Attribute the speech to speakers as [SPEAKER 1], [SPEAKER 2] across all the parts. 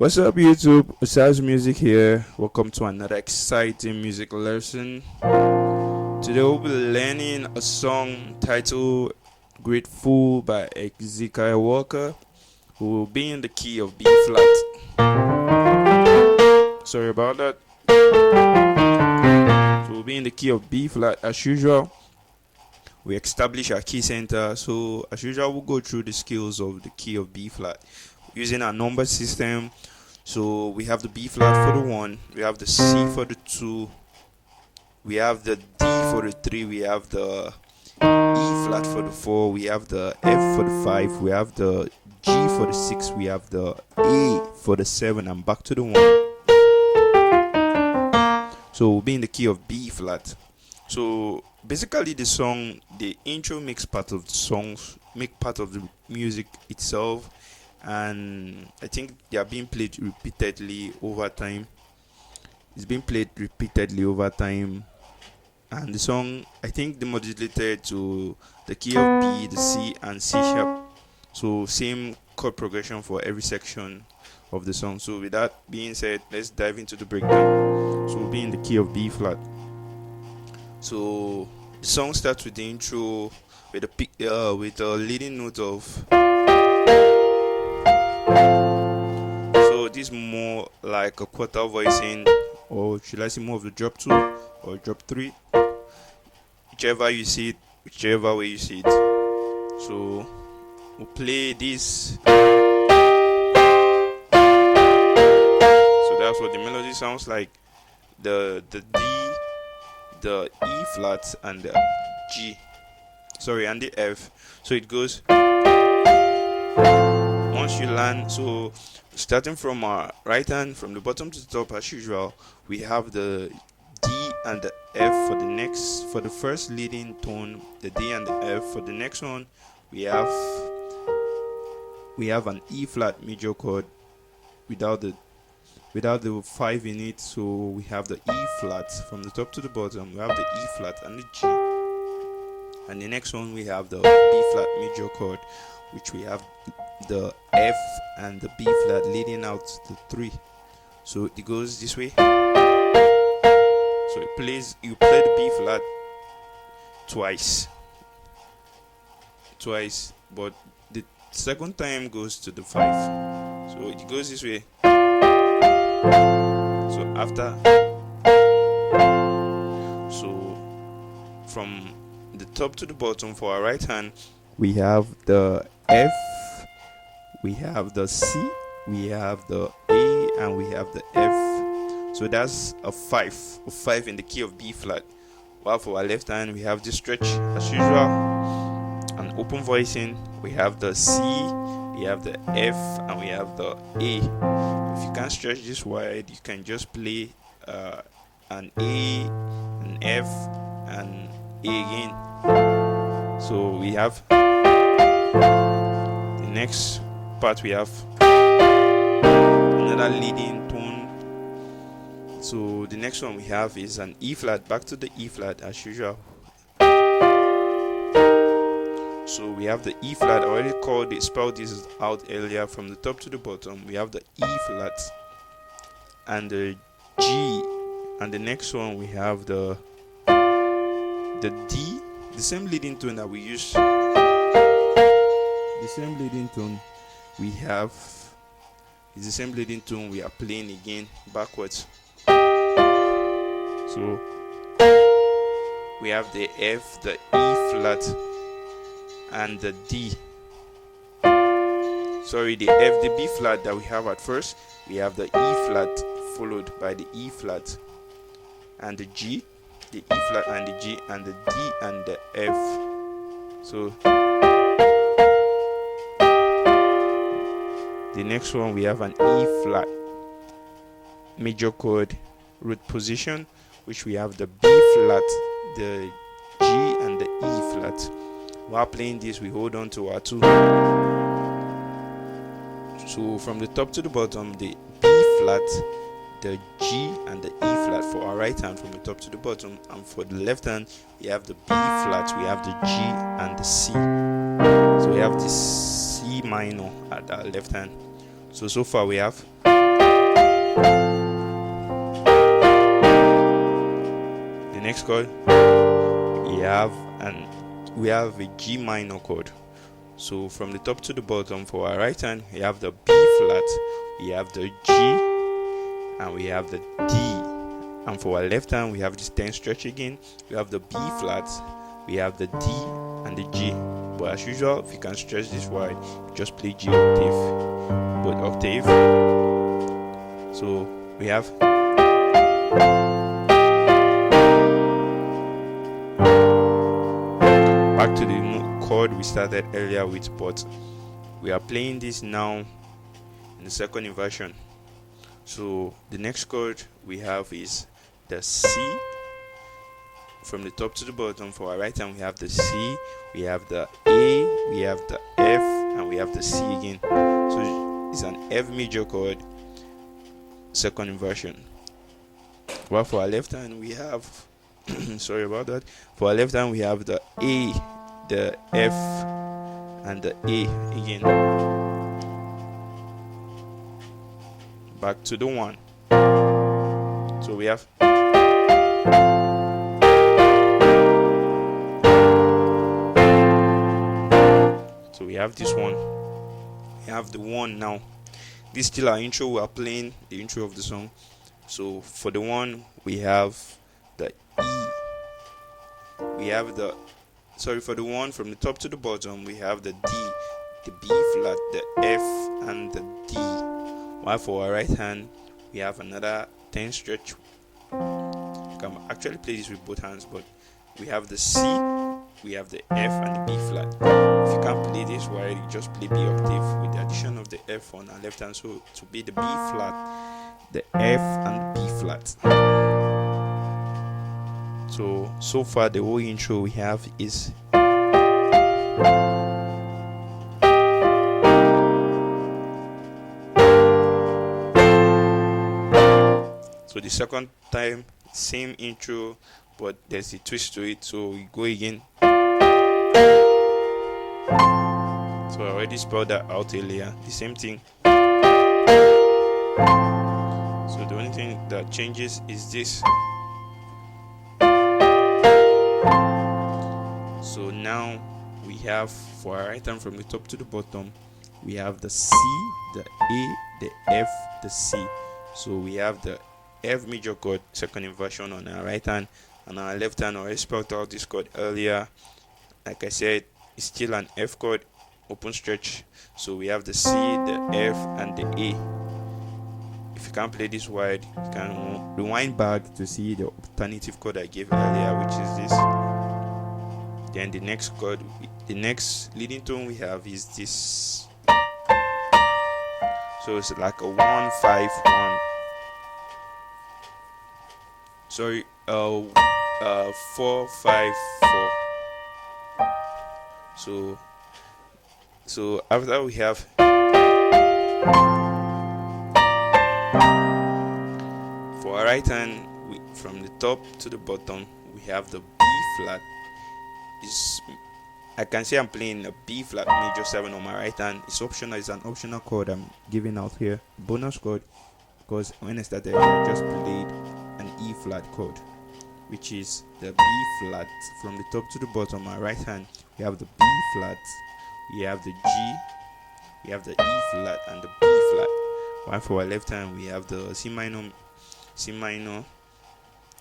[SPEAKER 1] What's up, YouTube? Osazmusic here. Welcome to another exciting music lesson. Today we'll be learning a song titled Grateful by Hezekiah Walker, who will be in the key of B flat. Sorry about that. So we'll be in the key of B flat as usual. We establish our key center. So as usual, we'll go through the skills of the key of B flat using our number system. So we have the B flat for the 1, we have the C for the 2, we have the D for the 3, we have the E flat for the 4, we have the F for the 5, we have the G for the 6, we have the A for the 7, and back to the 1. So we'll be in the key of B flat. So basically the song, the intro makes part of the songs, make part of the music itself, and I think they are being played repeatedly over time. It's been played repeatedly over time, and the song, I think, demodulated to the key of B, the C, and C sharp. So same chord progression for every section of the song. So with that being said, let's dive into the breakdown. So we'll be in the key of B flat. So the song starts with the intro with a leading note of. So this is more like a quarter voicing, or should I say more of the drop 2 or drop 3, whichever you see it, whichever way you see it. So we'll play this. So that's what the melody sounds like. The D, the E flat, and the G. Sorry, and the F. So it goes. Once you land, so starting from our right hand, from the bottom to the top as usual, we have the D and the F for the first leading tone, the D and the F. For the next one, we have an E flat major chord without the 5 in it. So we have the E flat from the top to the bottom, we have the E flat and the G. And the next one, we have the B flat major chord, which we have the F and the B flat leading out to 3. So it goes this way. So you play the B flat twice, but the second time goes to the 5. So it goes this way. So after, so from the top to the bottom for our right hand, we have the F, we have the C, we have the A, and we have the F. So that's a 5 in the key of B flat. While for our left hand, we have this stretch as usual, an open voicing. We have the C, we have the F, and we have the A. If you can't stretch this wide, you can just play an A, an F, and A again. So we have the next part, we have another leading tone. So the next one we have is an E flat, back to the E flat as usual. So we have the E flat. I already spelled this out earlier. From the top to the bottom, we have the E flat and the G, and the next one we have the D, the same leading tone that we use. The same leading tone we have is the same leading tone we are playing again backwards. So we have the F, the E flat, and the D. Sorry, the F, the B flat that we have at first, we have the E flat followed by the E flat and the G, the E flat and the G, and the D and the F. So the next one, we have an E flat major chord root position, which we have the B flat, the G, and the E flat. While playing this, we hold on to our 2. So from the top to the bottom, the B flat, the G, and the E flat for our right hand from the top to the bottom, and for the left hand, we have the B flat, we have the G, and the C. So we have this C minor at our left hand. So far we have The next chord we have a G minor chord. So from the top to the bottom, for our right hand we have the B flat, we have the G, and we have the D. And for our left hand we have this 10 stretch again. We have the B flat, we have the D and the G. But as usual, if you can stretch this wide, just play G octave, both octave. So we have back to the chord we started earlier with, but we are playing this now in the second inversion. So the next chord we have is the C. From the top to the bottom, for our right hand we have the C, we have the A, we have the F, and we have the C again. So it's an F major chord, second inversion. While for our left hand we have sorry about that. For our left hand we have the A, the F, and the A again. Back to the 1. So we have this one. We have the 1 now. This is still our intro. We are playing the intro of the song. So for the 1 we have the E. We have the for the 1 from the top to the bottom we have the D, the B flat, the F, and the D. While for our right hand we have another 10 stretch. You can actually play this with both hands, but we have the C, we have the F, and the B flat. If you can't play this wide, you just play B octave with the addition of the F on our left hand. So to be the B flat, the F, and the B flat. So far the whole intro we have is so the second time same intro, but there's a twist to it. So we go again. So I already spelled that out earlier. The same thing. So the only thing that changes is this. So now we have for our right hand from the top to the bottom, we have the C, the A, the F, the C. So we have the F major chord, second inversion on our right hand, and our left hand. I already spelled out this chord earlier. Like I said, it's still an F chord, open stretch. So we have the C, the F, and the A. If you can't play this wide, you can rewind back to see the alternative chord I gave earlier, which is this. Then the next chord, the next leading tone we have is this. So it's like a 1 5 1. Sorry, 4 5 4. So after we have for our right hand, from the top to the bottom we have the B flat. I can say I'm playing a B flat major 7 on my right hand. It's optional. It's an optional chord I'm giving out here, bonus chord, because when I started I just played an E flat chord, which is the B flat. From the top to the bottom, my right hand we have the B flat, we have the G, we have the E flat, and the B flat. While for our left hand we have the C minor,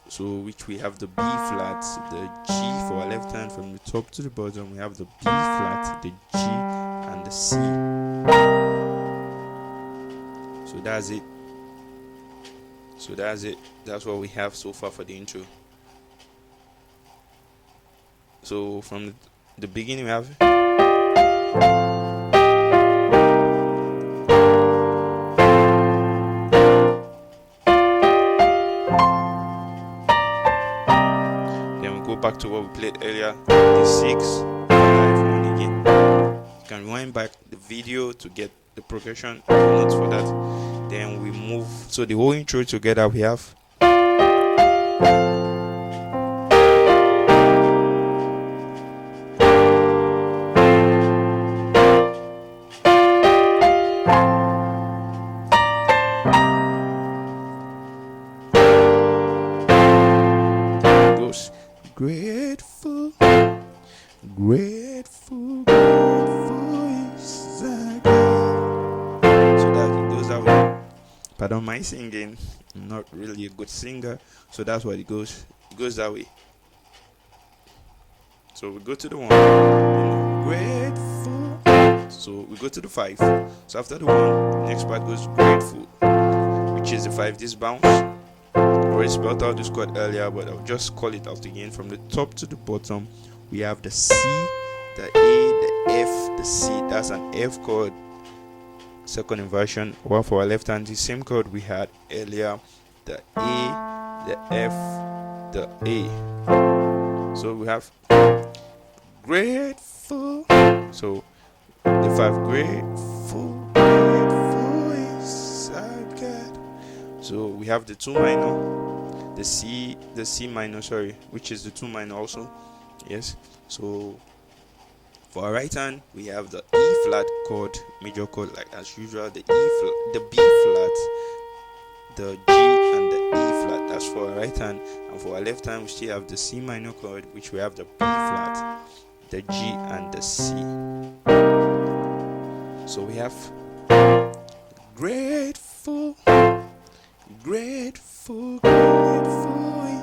[SPEAKER 1] so which we have the B flat, the G for our left hand. From the top to the bottom we have the B flat, the G, and the C. So that's it. That's what we have so far for the intro. So from the beginning we have back to what we played earlier, the 6 5 1 again. You can rewind back the video to get the progression notes for that. Then we move, so the whole intro together we have Pardon my singing. I'm not really a good singer, so that's what it goes. It goes that way. So we go to the 1, grateful. So we go to the 5. So after the 1, the next part goes grateful, which is the 5. This bounce. I already spelled out this chord earlier, but I'll just call it out again. From the top to the bottom, we have the C, the A, the F, the C. That's an F chord. Second inversion. While for our left hand, the same chord we had earlier, the A, the F, the A. So we have grateful. So the 5, grateful is our God. So we have the 2 minor, the C minor, which is the 2 minor also. Yes. So for our right hand, we have the E flat chord, major chord, like as usual, the E flat, the B flat, the G, and the E flat. That's for our right hand. And for our left hand, we still have the C minor chord, which we have the B flat, the G, and the C. So we have grateful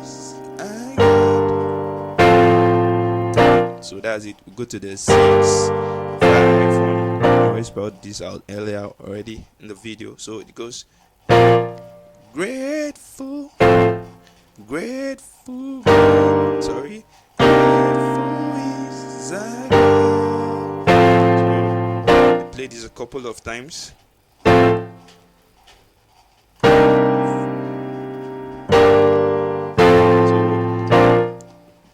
[SPEAKER 1] is our God. So that's it. We go to the 6, 5, 1. I already spelled this out earlier already in the video. So it goes grateful grateful is our God. So I played this a couple of times.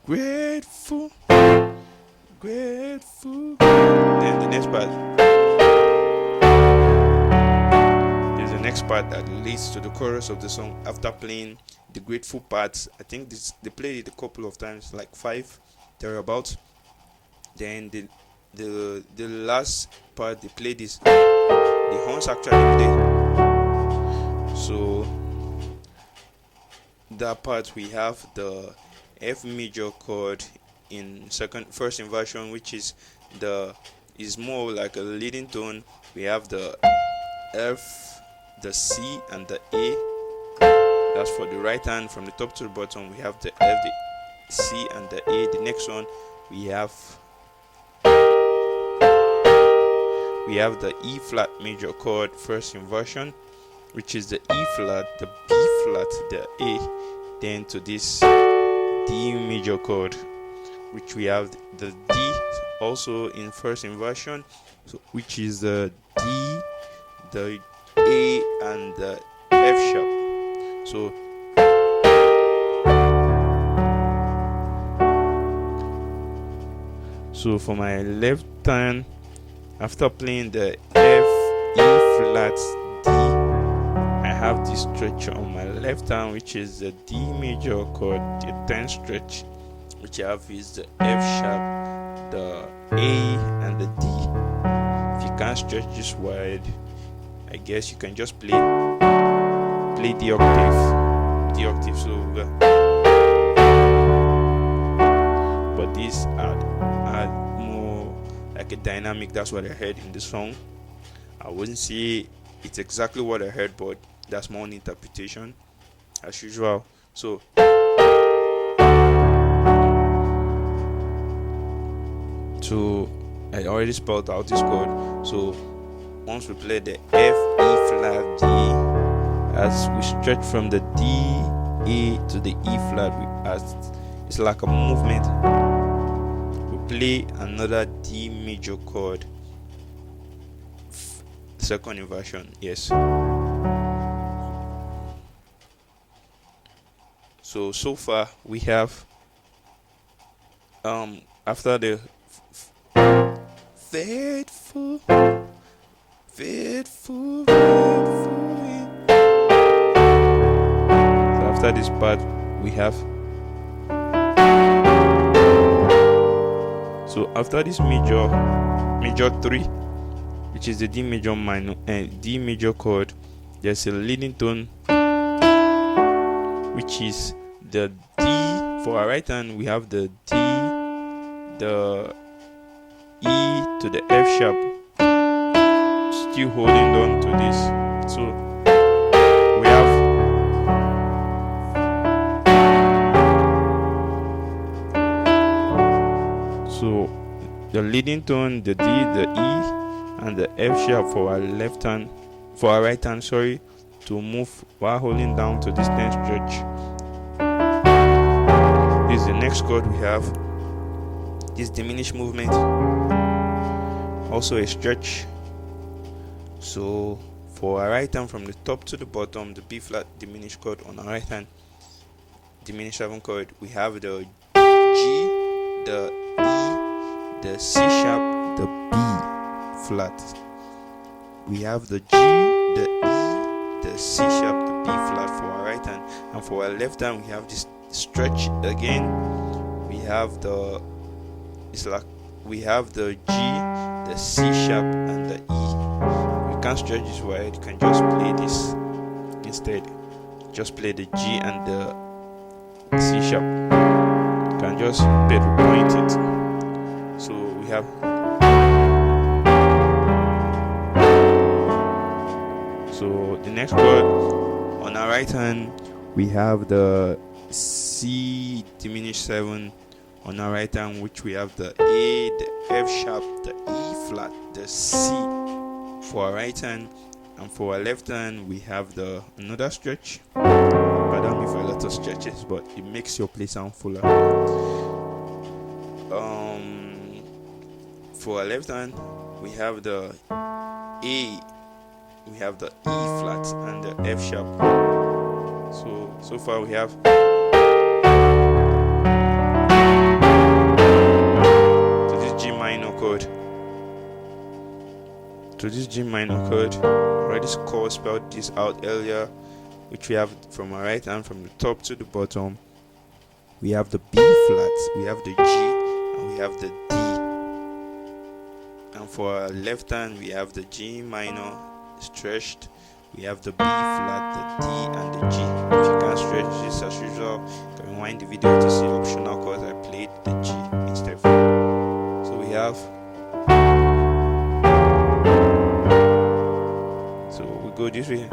[SPEAKER 1] Grateful. Then the next part. There's the next part that leads to the chorus of the song. After playing the grateful parts, I think they played it a couple of times, like 5 thereabouts. Then the last part they played is the horns actually play. So that part we have the F major chord in first inversion, which is more like a leading tone. We have the F, the C, and the A. That's for the right hand. From the top to the bottom, we have the F, the C, and the A. The next one, we have the E flat major chord, first inversion, which is the E flat, the B flat, the A. Then to this D major chord, which we have the D also in first inversion, so which is the D, the A, and the F sharp. So for my left hand, after playing the F, E flat, D, I have this stretch on my left hand, which is the D major chord, the 10th stretch, which I have is the F sharp, the A, and the D. If you can't stretch this wide, I guess you can just play the octave. So but these add more like a dynamic. That's what I heard in the song. I wouldn't say it's exactly what I heard, but that's my own interpretation as usual. So I already spelled out this chord. So once we play the F, E flat, D, as we stretch from the D, A to the E flat, it's like a movement. We play another D major chord, second inversion. Yes. So far we have after the faithful. So after this part we have, so after this major 3, which is the D major minor and D major chord, there's a leading tone, which is the D. For our right hand, we have the D, the E to the F sharp, still holding on to this. So the leading tone, the D, the E, and the F sharp for our left hand, for our right hand, sorry, to move while holding down to this 10th stretch. This is the next chord we have. This diminished movement, also a stretch. So for our right hand, from the top to the bottom, the B flat diminished chord on our right hand, diminished 7 chord, we have the G, the E, the C sharp, the B flat. We have the G, the E, the C sharp, the B flat for our right hand, and for our left hand we have this stretch again. We have the we have the G, the C sharp, and the E. You can't stretch this wide, you can just play this instead. Just play the G and the C sharp. You can just pedal point it. So we have the next chord on our right hand, we have the C diminished 7 on our right hand, which we have the A, the F sharp, the E flat, the C for our right hand, and for our left hand we have the another stretch. Pardon me for a lot of stretches, but it makes your play sound fuller. For our left hand we have the A, we have the E flat and the F sharp. So far we have to this G minor chord. Already spelled this out earlier, which we have from our right hand, from the top to the bottom. We have the B flat, we have the G, and we have the D. And for our left hand we have the G minor stretched, we have the B flat, the D, and the G. If you can't stretch this as usual, you can rewind the video to see optional chords I played the G instead. So we have, so we go this way.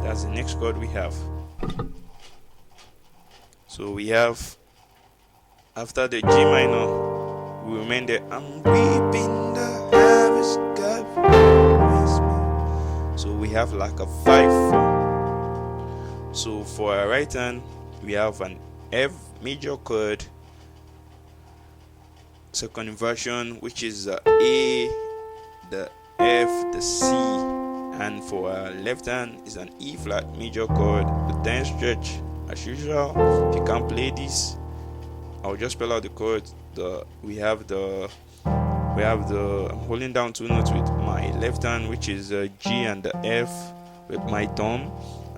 [SPEAKER 1] That's the next chord we have. So we have, after the G minor, we remain there. I'm reaping the harvest, God bless me. So we have like a 5/4. So for our right hand, we have an F major chord, second inversion, which is the A, the F, the C, and for our left hand is an E flat major chord, the 10th stretch. As usual, if you can't play this, I'll just spell out the chords. We have the I'm holding down 2 notes with my left hand, which is the G and the F with my thumb,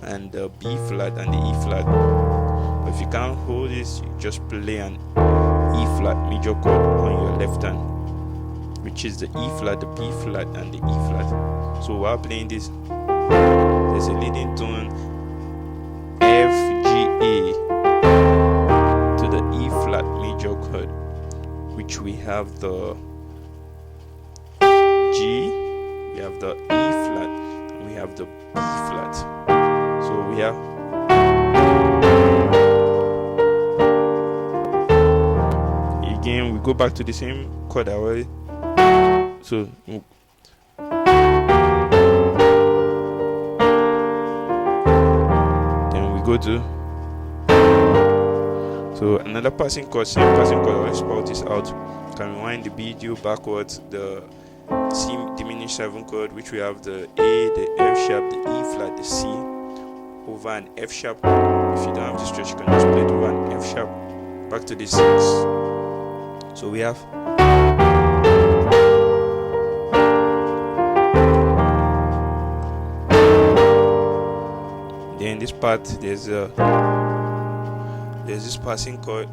[SPEAKER 1] and the B flat and the E flat. But if you can't hold this, you just play an E flat major chord on your left hand, which is the E flat, the B flat, and the E flat. So while playing this, there's a leading tone F, G, A to the E flat major chord, which we have the G, we have the E flat, and we have the B flat. So we have again, we go back to the same chord already. So then we go to another passing chord, same passing chord. I'll spell this out. You can rewind the video backwards. The C diminished 7 chord, which we have the A, the F sharp, the E flat, the C over an F sharp. If you don't have the stretch, you can just play it over an F sharp. Back to the 6. So we have then this part, there's this passing chord,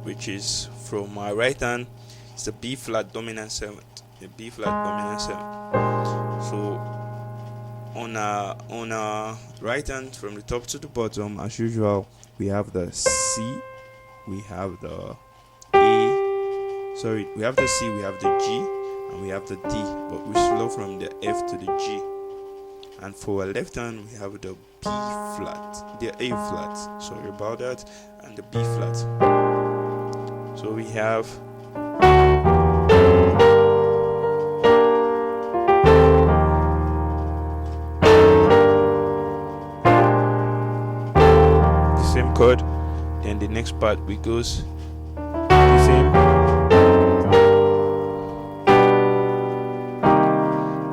[SPEAKER 1] which is from my right hand. It's the B flat dominant 7th. The B flat dominant 7th. So on our right hand, from the top to the bottom, as usual, we have the C, we have the A, we have the C, we have the G, and we have the D, but we slow from the F to the G. And for our left hand, we have the B flat, the A flat, sorry about that, and the B flat. So we have the same chord. Then the next part we goes the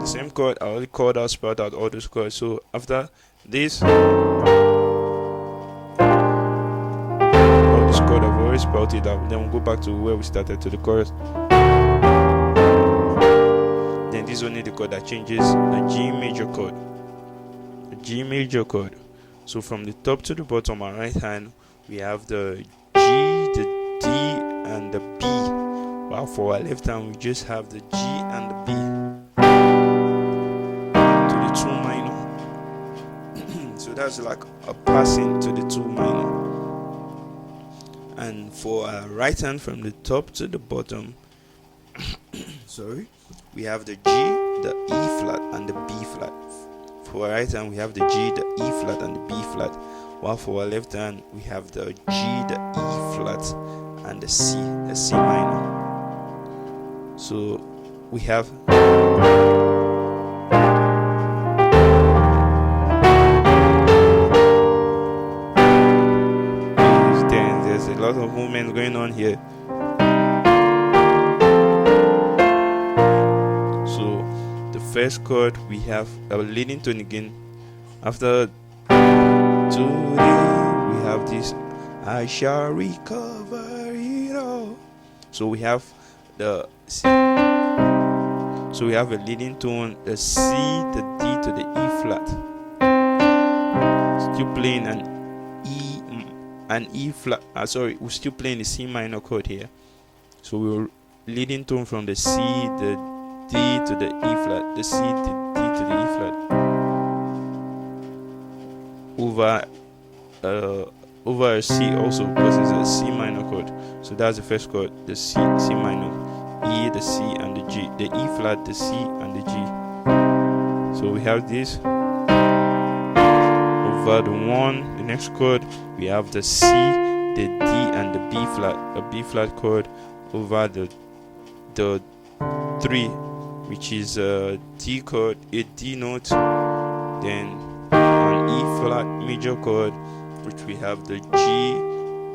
[SPEAKER 1] same chord. I already called out, spelled out all those chords. So after this, all this chord I've already spelled it out. Then we'll go back to where we started, to the chorus. Then this is only the chord that changes, the G major chord. The G major chord. So from the top to the bottom on right hand, we have the G, the D, and the B. While for our left hand, we just have the G and the B to the 2 minor. So that's like a passing to the 2 minor. And for our right hand, from the top to the bottom, we have the G, the E flat, and the B flat. For our right hand, we have the G, the E flat, and the B flat. While for our left hand, we have the G, the E flat, and the C minor. So we have there's a lot of movement going on here. So the first chord, we have a leading tone again. After today, we have this, I shall recover it all. So we have the C. So we have a leading tone, the C, the D to the E flat. Still playing an E flat. We're still playing the C minor chord here. So we're leading tone from the C, the D to the E flat, the C, the D to the E flat. Over a C also, because it's a C minor chord. So that's the first chord, the C minor, E, the C, and the G, the E flat, the C, and the G. So we have this. Over the 1, the next chord, we have the C, the D, and the B flat, a B flat chord. Over the 3, which is a D chord, a D note. Then an E flat major chord, which we have the G,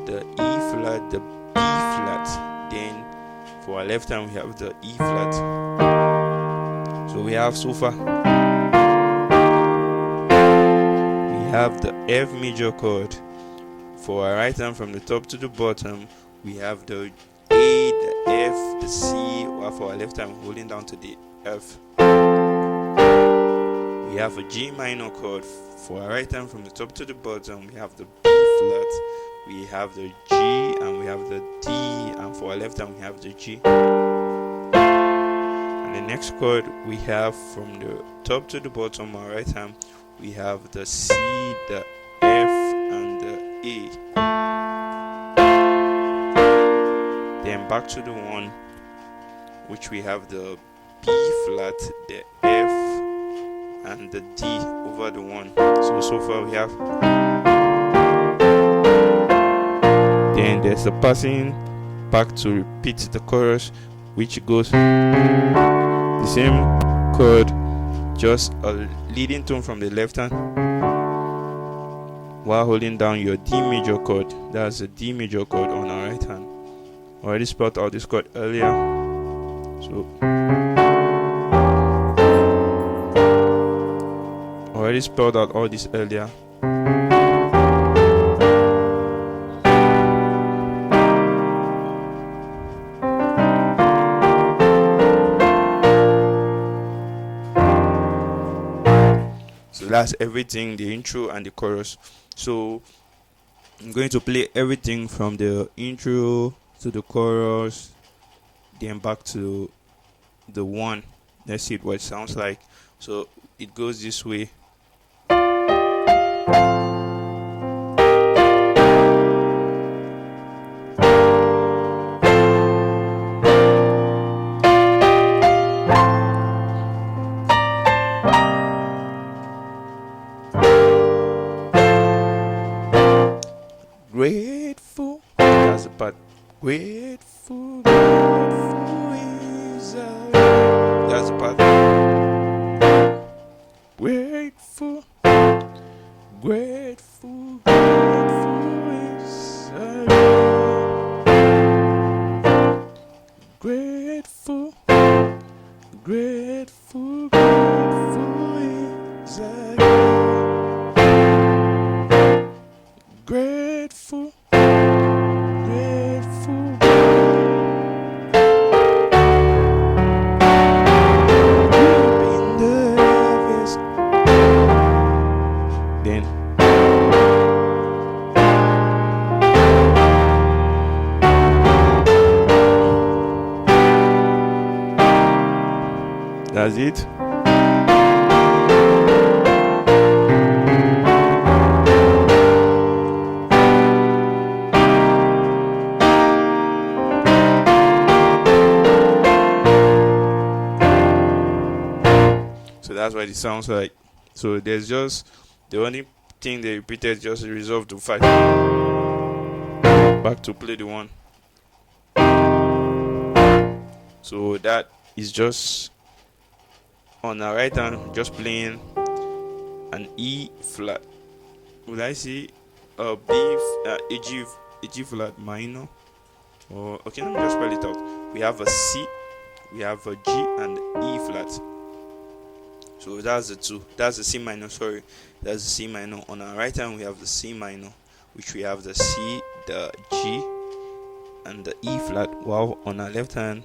[SPEAKER 1] the E flat, the B flat. Then for our left hand, we have the E flat. So we have so far, we have the F major chord. For our right hand, from the top to the bottom, we have the A, the F, the C. While for our left hand, holding down to the F. We have a G minor chord. For our right hand, from the top to the bottom, we have the B flat, we have the G, and we have the D, and for our left hand, we have the G. And the next chord we have, from the top to the bottom, our right hand, we have the C, the F, and the A. Then back to the 1, which we have the B flat, the F, and the D over the 1. So far we have. Then there's a passing back to repeat the chorus, which goes the same chord, just a leading tone from the left hand while holding down your D major chord. That's a D major chord on our right hand. Already spelled out this chord earlier. So already spelled out all this earlier. So that's everything, the intro and the chorus. So I'm going to play everything from the intro to the chorus, then back to the 1. Let's see what it sounds like. So it goes this way. Grateful, that's the part. Grateful. Grateful, grateful is a God. Grateful, grateful, grateful is a God. Grateful, grateful. You've been the heaviest. Then that's it. So that's what it sounds like. So there's just the only thing they repeated, just resolve to 5. Back to play the one. So that is just on the right hand, just playing an E flat. Would I say a G flat minor? Or okay, let me just spell it out. We have a C, we have a G, and E flat. So that's the two. That's the C minor. Sorry, that's the C minor. On our right hand, we have the C minor, which we have the C, the G, and the E flat. While on our left hand,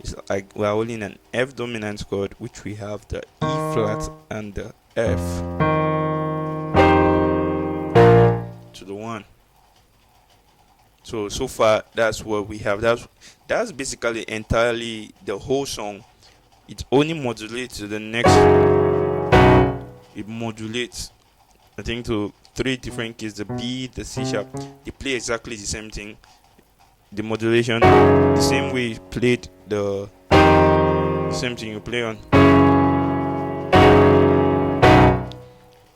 [SPEAKER 1] it's like we are holding an F dominant chord, which we have the E flat and the F to the 1. So far that's what we have. That's basically entirely the whole song. It only modulates to the next. It modulates, I think, to 3 different keys: the B, the C sharp. They play exactly the same thing. The modulation, the same way you played the same thing you play on.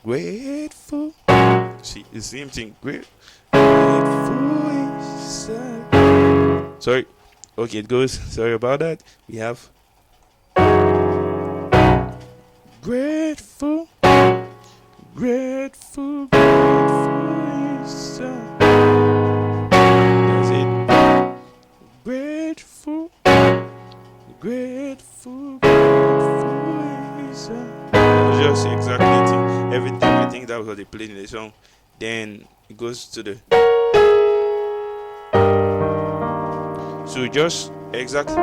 [SPEAKER 1] Grateful. See, the same thing. Grateful is sorry. Okay, it goes. Sorry about that. We have grateful, grateful, grateful is that's it. Grateful, grateful, grateful is just exactly everything. I think that was what they played in the song. Then it goes to the. So just exactly.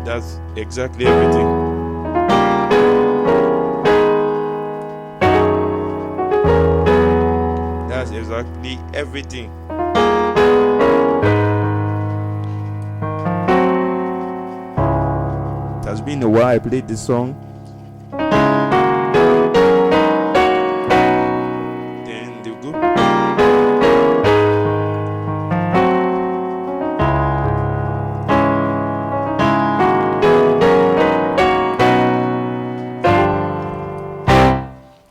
[SPEAKER 1] That's exactly everything. That's exactly everything. It has been a while I played this song. Then the group.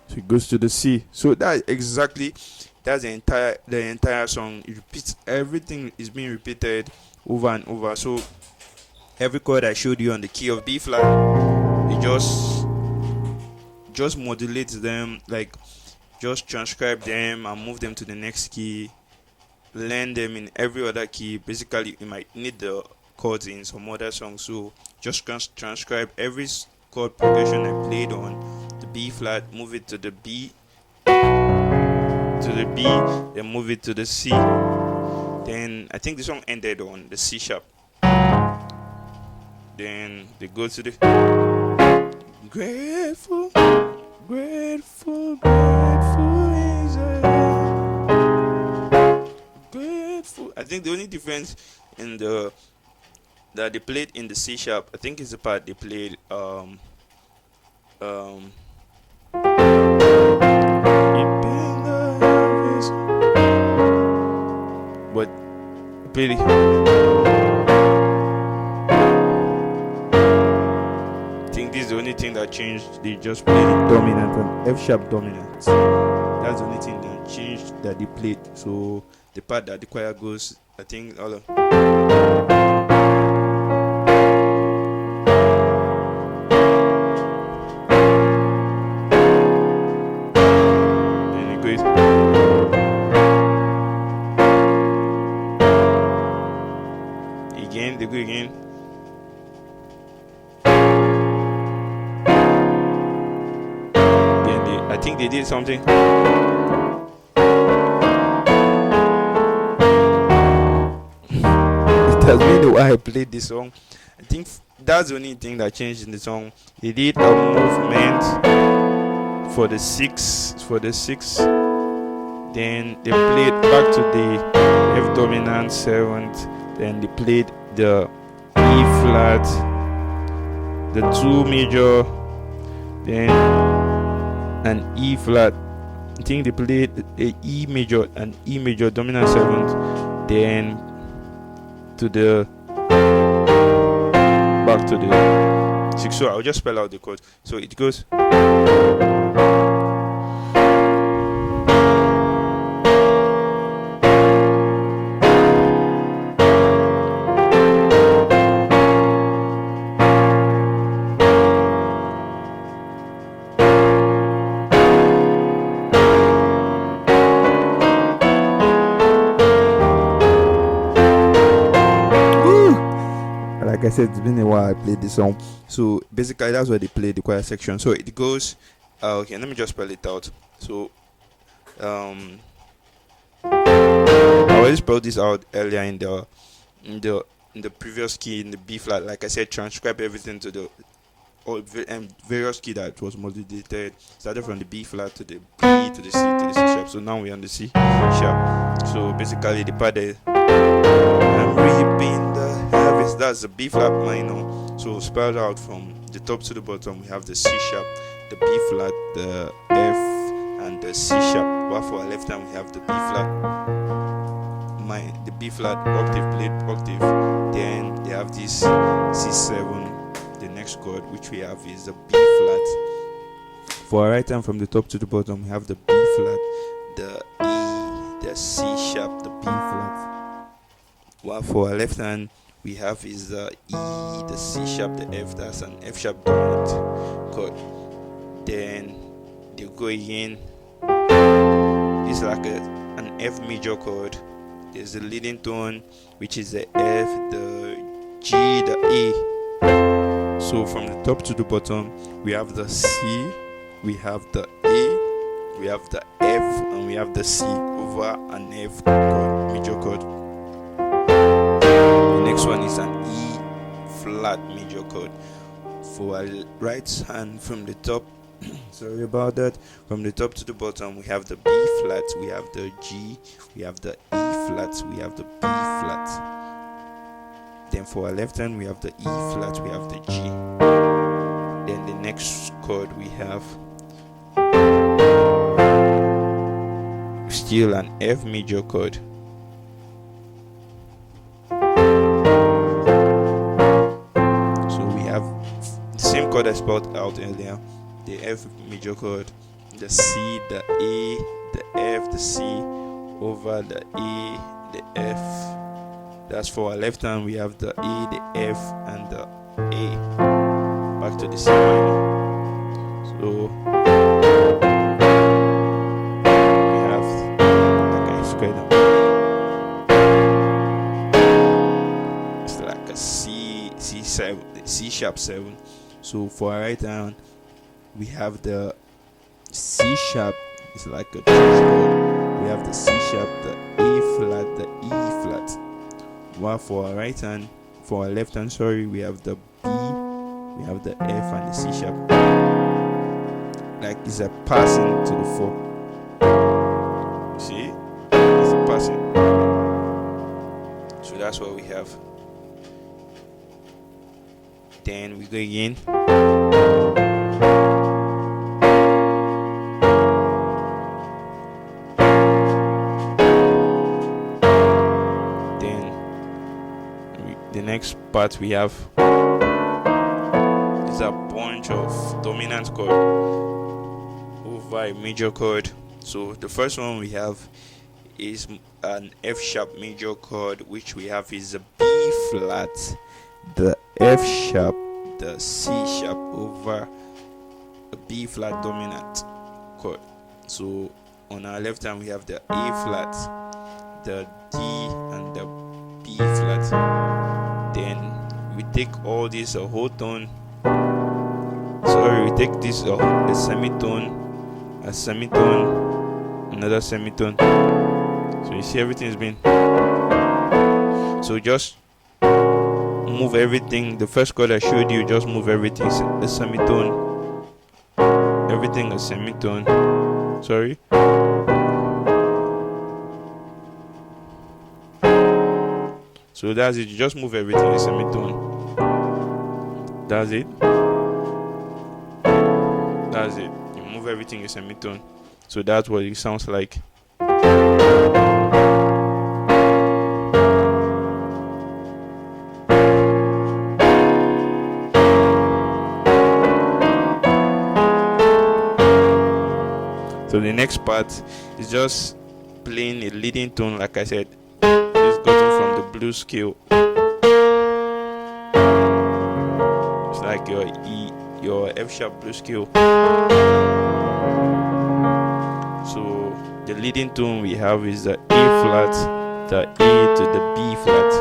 [SPEAKER 1] So it goes to the C. So that's the entire song. It repeats, everything is being repeated over and over. So every chord I showed you on the key of B flat, it just modulates them, like just transcribe them and move them to the next key, learn them in every other key. Basically, you might need the chords in some other songs, so just transcribe every chord progression I played on the B flat, move it to the B, then move it to the C. Then I think the song ended on the C sharp. Then they go to the grateful, grateful, grateful is grateful. I think the only difference in that they played in the C sharp, I think, is the part they played but played this is the only thing that changed. They just played it dominant and F sharp dominant. That's the only thing that changed that they played. So the part that the choir goes, I think all of again, they go again. Then I think they did something. It has been a while I played this song. I think that's the only thing that changed in the song. They did a movement for the six. Then they played back to the F dominant 7th. Then they played the E flat, the 2 major, then an E flat. I think they played a E major, an E major dominant 7th. Then to the back to the 6. So I'll just spell out the chord. So it goes. Like I said, it's been a while I played this song. So basically that's where they play the choir section. So it goes okay, let me just spell it out. So I already spelled this out earlier in the previous key, in the B flat. Like I said, transcribe everything to the various key that was modulated. Started from the B flat to the B to the C to the C sharp. So now we're on the C sharp. So basically the part that I'm reaping the harvest, that's the B flat minor. So spelled out from the top to the bottom, we have the C sharp, the B flat, the F, and the C sharp. While for our left hand we have the B flat, the B flat octave played octave. Then they have this C7. The next chord which we have is the B flat. For our right hand from the top to the bottom, we have the B flat, the E, the C sharp, the B flat. While for our left hand, we have is the E, the C sharp, the F. That's an F sharp dominant chord. Then they go again. It's like an F major chord. There's the leading tone, which is the F, the G, the A. So from the top to the bottom, we have the C, we have the A, we have the F, and we have the C over an F chord, major chord. The next one is an E flat major chord. For our right hand from the top, sorry about that, from the top to the bottom, we have the B flat, we have the G, we have the E flat, we have the B flat. Then for our left hand, we have the E flat, we have the G. Then the next chord we have still an F major chord. So we have the same chord I spelled out earlier, the F major chord, the C, the A, the F, the C over the A, the F. That's for our left hand, we have the E, the F, and the A. Back to the C minor. So we have, like I squared them. It's like a C7, the C sharp 7. So for our right hand, we have the C sharp. It's like a church chord. We have the C sharp, the A flat, the E flat. While for our right hand, for our left hand, sorry, we have the B, we have the F, and the C sharp. Like it's a passing to the 4. See? It's a passing. So that's what we have. Then we go again. The next part we have is a bunch of dominant chord over a major chord. So the first one we have is an F sharp major chord, which we have is a B flat, the F sharp, the C sharp over a B flat dominant chord. So on our left hand we have the A flat, the D, and the B flat. take all this a whole tone. Sorry, we take this a semitone, another semitone. So you see everything is been. So just move everything. The first chord I showed you, just move everything a semitone. Everything a semitone. Sorry. So that's it. You just move everything a semitone. That's it. That's it. You move everything a semitone. So that's what it sounds like. So the next part is just playing a leading tone, like I said. It's gotten from the blues scale. It's like your F sharp blues scale. So the leading tone we have is the A flat, the A to the B flat,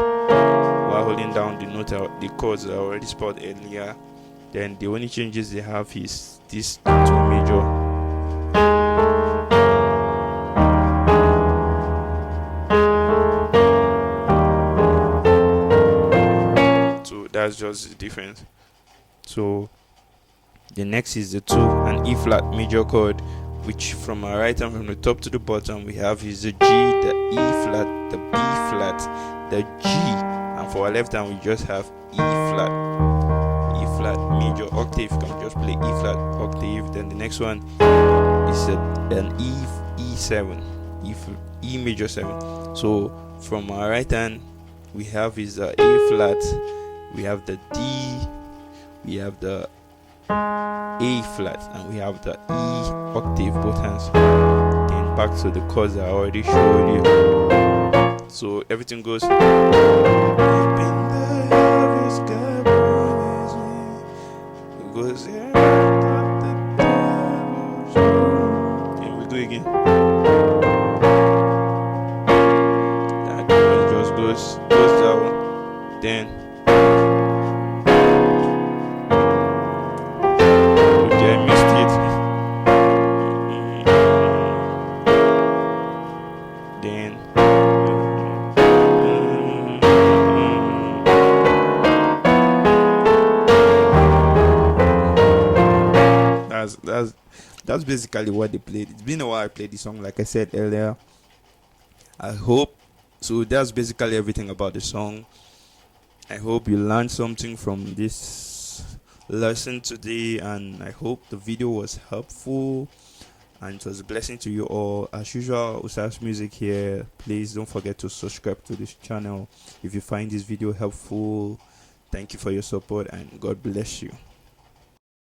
[SPEAKER 1] while holding down the note, the chords I already spelled earlier. Then the only changes they have is this 2 major. That's just the difference. So the next is the 2 and E flat major chord, which from our right hand from the top to the bottom we have is the G, the E flat, the B flat, the G, and for our left hand we just have E flat major octave. You can just play E flat octave. Then the next one is an E7, E major 7. So from our right hand we have is the A flat, we have the D, we have the A flat, and we have the E octave, both hands. Then back to the chords I already showed you. So everything goes. Then we go again. That just goes down. Then that's basically what they played. It's been a while I played this song, like I said earlier. I hope so. That's basically everything about the song. I hope you learned something from this lesson today, and I hope the video was helpful and it was a blessing to you all. As usual, Osazmusic here. Please don't forget to subscribe to this channel if you find this video helpful. Thank you for your support and God bless you.